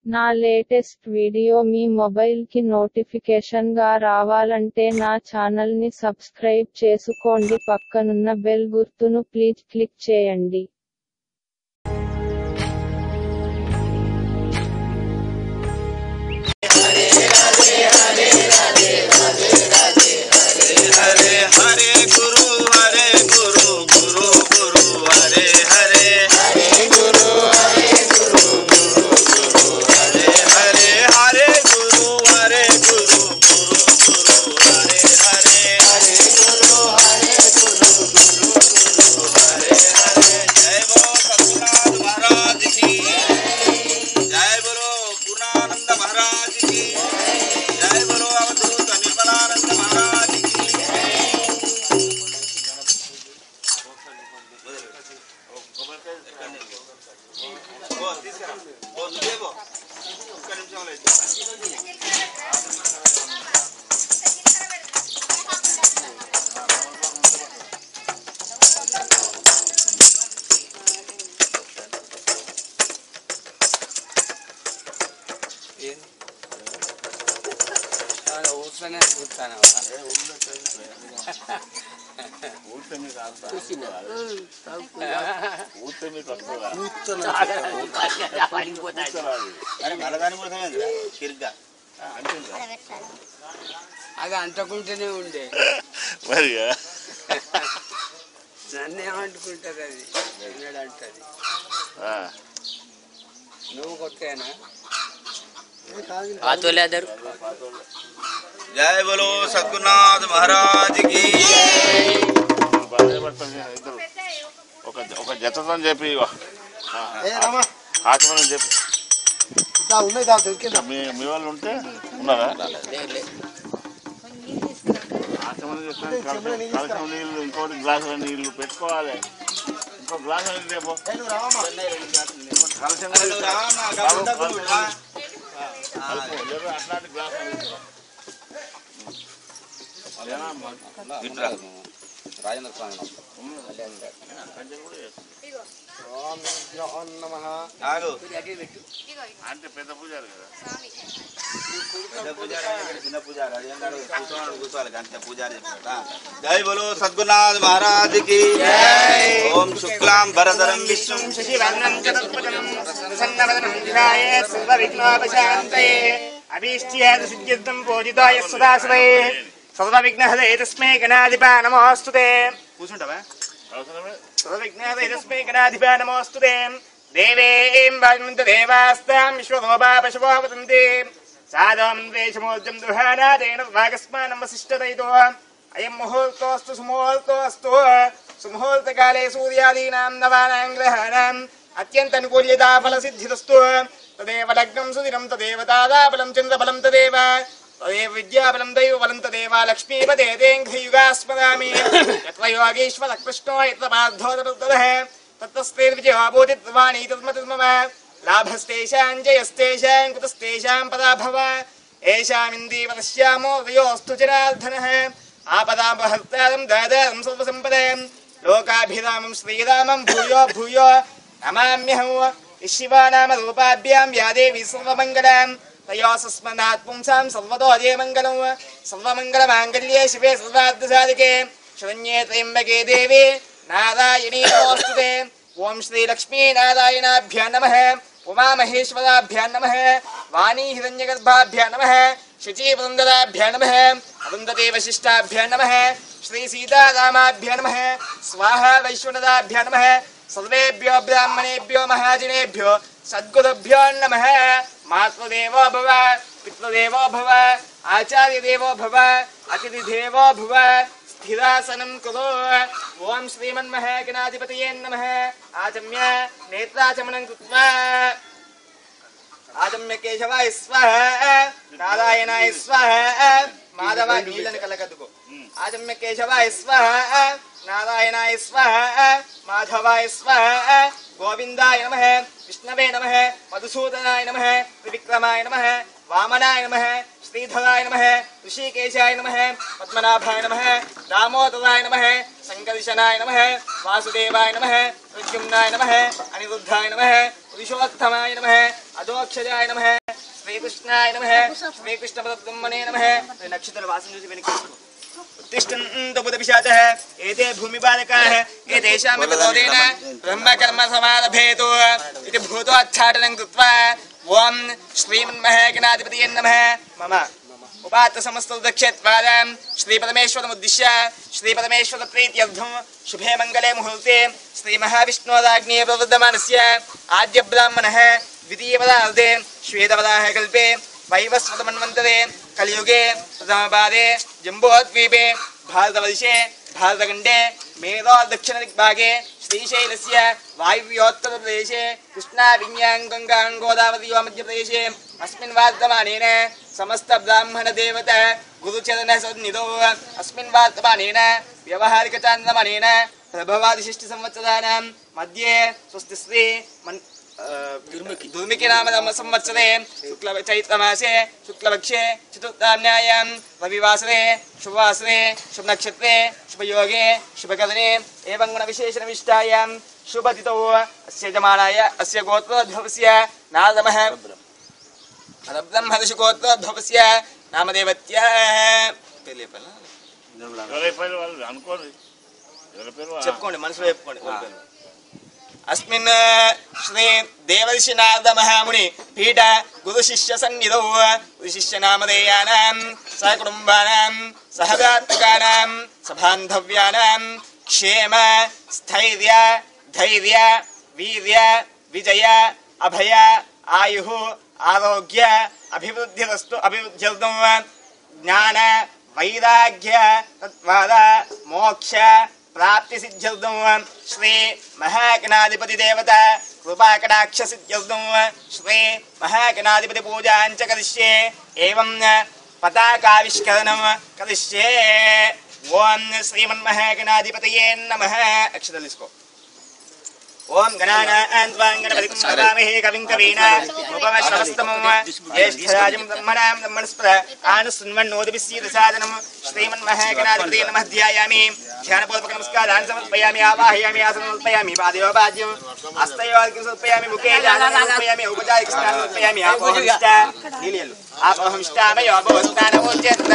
నా latest video మీ మొబైల్కి నోటిఫికేషన్గా రావాలంటే నా ఛానల్ని సబ్స్క్రైబ్ చేసుకోండి, పక్కనున్న బెల్ గుర్తును ప్లీజ్ క్లిక్ చేయండి. అది అంటుకుంటూనే ఉండే మరి నన్ను ఏమంటుకుంటుంది, అది ఎన్నడు అంటది. నువ్వు కొట్టేనా जय बोलो सद्गुरुनाथ महाराज की ఒక జతతో చెప్పి ఆచమని చెప్పి మీ వాళ్ళు ఉంటే ఉన్నారా? ఆచమని చెప్తాను. కలసం నీళ్ళు, ఇంకోటి గ్లాసుల నీళ్లు పెట్టుకోవాలి. ఇంకో గ్లాసు నీళ్ళు రేపు కలసం అట్లాంటి గ్లాసు రాజేంద్ర స్వామి అంటే పెద్ద పూజారు కదా, చిన్న పూజారి కూర్చోవాలి అంతే పూజారి చెప్పారా. జై బోలో సద్గురునాథ్ మహారాజ్ కి. ఓం శుక్లాం వరదరం విష్ణుం శశివర్ణం చతుర్భుజం ప్రసన్నవదనం ధ్యాయేత్ సర్వవిఘ్నోపశాంతయే అభీష్ట్యేత్ సిద్ధ్యర్థం పూజితాయ సదాశివే సర్వవిఘ్నహరే తస్మై గణాధిపా నమోస్తుతే. కూర్చుంటావా? సర్వవిఘ్నహరే తస్మై గణాధిపా నమోస్తుతే. దేవేం వాజమంత దేవాస్తాం విశ్వరూపా పశవో వదంతి సాదం ద్వేషమోర్జం దుహానాదేన భాగస్మానం వసిష్ఠదైతో అయం ముహూర్తోస్తు సుముహూర్తోస్తు. సుముహూర్తకాలే సూర్యాదీనాం నవానాం గ్రహాణాం అత్యంతనుకూల్యతా ఫలసిద్ధిరస్తు. తదేవ లగ్నం సుదినం తదేవ తారాబలం చంద్రబలం తదేవ తదేవ విద్యాబలం దైవబలం తదేవ లక్ష్మీపదే తేంఘ్రయుగాస్మదామి. యత్ర యోగేశ్వర కృష్ణో యత్ర పార్థో తదః తత్తస్తేర్ విజయోభూతిర్వాణీ తస్మతిర్మమ లాభస్తేషాం జయస్తేషాం కుతస్తేషాం పదాభవ ఏషామిందీవరశ్యామో దయోస్తు జనార్దనః ఆపదాపహర్తారం దాదారం సర్వసంపదాం లోకాభిరామం శ్రీరామం భూయో భూయో నమామ్యహం. శివానామరూపాభ్యాం యా దేవీ సర్వమంగళాం తయోస్మనాత్ పుంసాం సర్వతో అజయమంగళం. సర్వమంగళమాంగళ్యే శివే సర్వార్థసాధికే శరణ్యే త్రయంబకే దేవి నారాయణీ నమోస్తుతే. ఓం శ్రీ లక్ష్మీ నారాయణాభ్యాం నమః. ఉమామహేశ్వరాభ్యాం నమః. వాణీ హిరణ్యగర్భాభ్యాం నమః. శచీవృందరాభ్యాం నమః. అరుంధతే వశిష్టాభ్యాం నమః. శ్రీ సీతారామాభ్యాం నమః. స్వాహా వైశ్వనరాభ్యాం నమః. సర్వేభ్యో బ్రాహ్మణేభ్యో మహాజనేభ్యో సద్గురుభ్యో నమః. మాతృదేవో భవ, పితృదేవో భవ, ఆచార్యదేవో భవ, అతిథిదేవో భవ, స్థిరాసనం కురు. ఓం శ్రీమన్మహ గణాధిపతయే నమః. ఆచమ్య నేత్రాచమనం కృత్వా ఆచమ్య కేశవాయ స్వాహ నారాయణాయ స్వాహ. మాధవ నీళ్ళని కలగదుకో. ఆచమ్య కేశవాయ స్వాహ నారాయణాయ స్వాహ మాధవాయ స్వాహ. గోవిందాయ నమః. విష్ణవే నమః. మధుసూదనాయ నమః. త్రివిక్రమాయ నమః. వామనాయ నమః. శ్రీధరాయ నమః. ఋషికేశాయ నమః. పద్మనాభాయ నమః. దామోదరాయ నమః. సంకర్షణాయ నమః. వాసుదేవాయ నమః. ప్రద్యుమ్నాయ నమః. అనిరుద్ధాయ నమః. పురుషోత్తమాయ నమః. అధోక్షరాయ నమః శ్రీకృష్ణాయ నమః శ్రీకృష్ణ పరబ్రహ్మణే నమః నక్షత్ర వాసన చూసి వెనక్కి उत्तिष्ठन्तु बुधपिशाचः एते भूमिपालकाः एतेषां प्रबोधेन ब्रह्मकर्म समारभेतु इति भूतोच्चाटनं कृत्वा ॐ श्रीमन्महेगणाधिपतये नमः मम उपात्त समस्तदक्षेत्वादां श्रीपरमेश्वरमुद्दिश्य श्रीपरमेश्वरप्रीत्यर्थं शुभे मङ्गले मुहूर्ते श्रीमहाविष्णोराज्ञे प्रवर्धमानस्य आद्यब्राह्मणः द्वितीयपदार्धे श्वेतवराहकल्पे वैवस्वतमन्वन्तरे कलियुगे प्रथमपादे जम्बोद्वीपे भारतवर्षे भारतखण्डे मेरो दक्षिणदिग्भागे श्रीशैलस्य वायव्योत्तरप्रदेशे कृष्णाविज्ञाङ्गङ्गाङ्गोदावरीयो मध्यप्रदेशे अस्मिन् वर्तमानेन समस्तब्राह्मणदेवता गुरुचरणसन्निधौ अस्मिन् वर्तमानेन व्यवहारिकचान्द्रमानेन प्रभवादिषष्टिसंवत्सराणां मध्ये स्वस्तिश्री दुर्मुखी नाम संवत्सरे शुक्ल चैत्रमासे शुक्लपक्षे चतुर्थाम्यायां रविवासरे शुभवासरे शुभनक्षत्रे शुभयोगे शुभकरणे एवं गुणविशेषणविष्टायां शुभतिथौ अस्य यजमानाय अस्य गोत्रोद्भवस्य नामः परब्रह्मर्षिगोत्रोद्भवस्य नामदेवत्याः చెప్పుకోండి మనసులో చెప్పుకోండి अस्मिन् श्री देवर्षि नारद महामुनि पीठ गुरु शिष्य सन्निधौ गुरुशिष्य नामधेयानां सहकुटुम्बानां सहव्रातकानां सबान्धव्यानां क्षेम स्थैर्य धैर्य वीर्य विजय अभय आयुः आरोग्य अभिवृद्धिरस्तु अभिवृद्ध्यर्थं ज्ञान वैराग्य तत्त्वाद मोक्ष प्राप्ति सिद्ध्यर्थं श्री महागणाधिपति देवता कृपाकटाक्ष सिद्ध्यर्थं श्री महागणाधिपति पूजां च करिष्ये एवं पताकाविष्करणं करिष्ये ओम श्रीमन्महागणाधिपतये नमः अक्षतलिस्को ओम गणानां गणपतिं नमामहे कविं कवीना उपवश्रवस्तमं ज्येष्ठराजं ब्रह्मणां ब्रह्मणस्पद आनुसृण्वन्नोदभिसीदसादनं श्रीमन्महागणाधिपतये नमः ध्यायामि ध्यानपूर्वक नमस्कारान् समर्पयामि आवाहयामि आसनं समर्पयामि पादयोः पाद्यं हस्तयोः समर्पयामि मुखे जानं समर्पयामि औपचारिकस्नानं समर्पयामि आपोहमिष्टा लीलयल्लु आपोहमिष्टामयो भवस्नानमोच्यते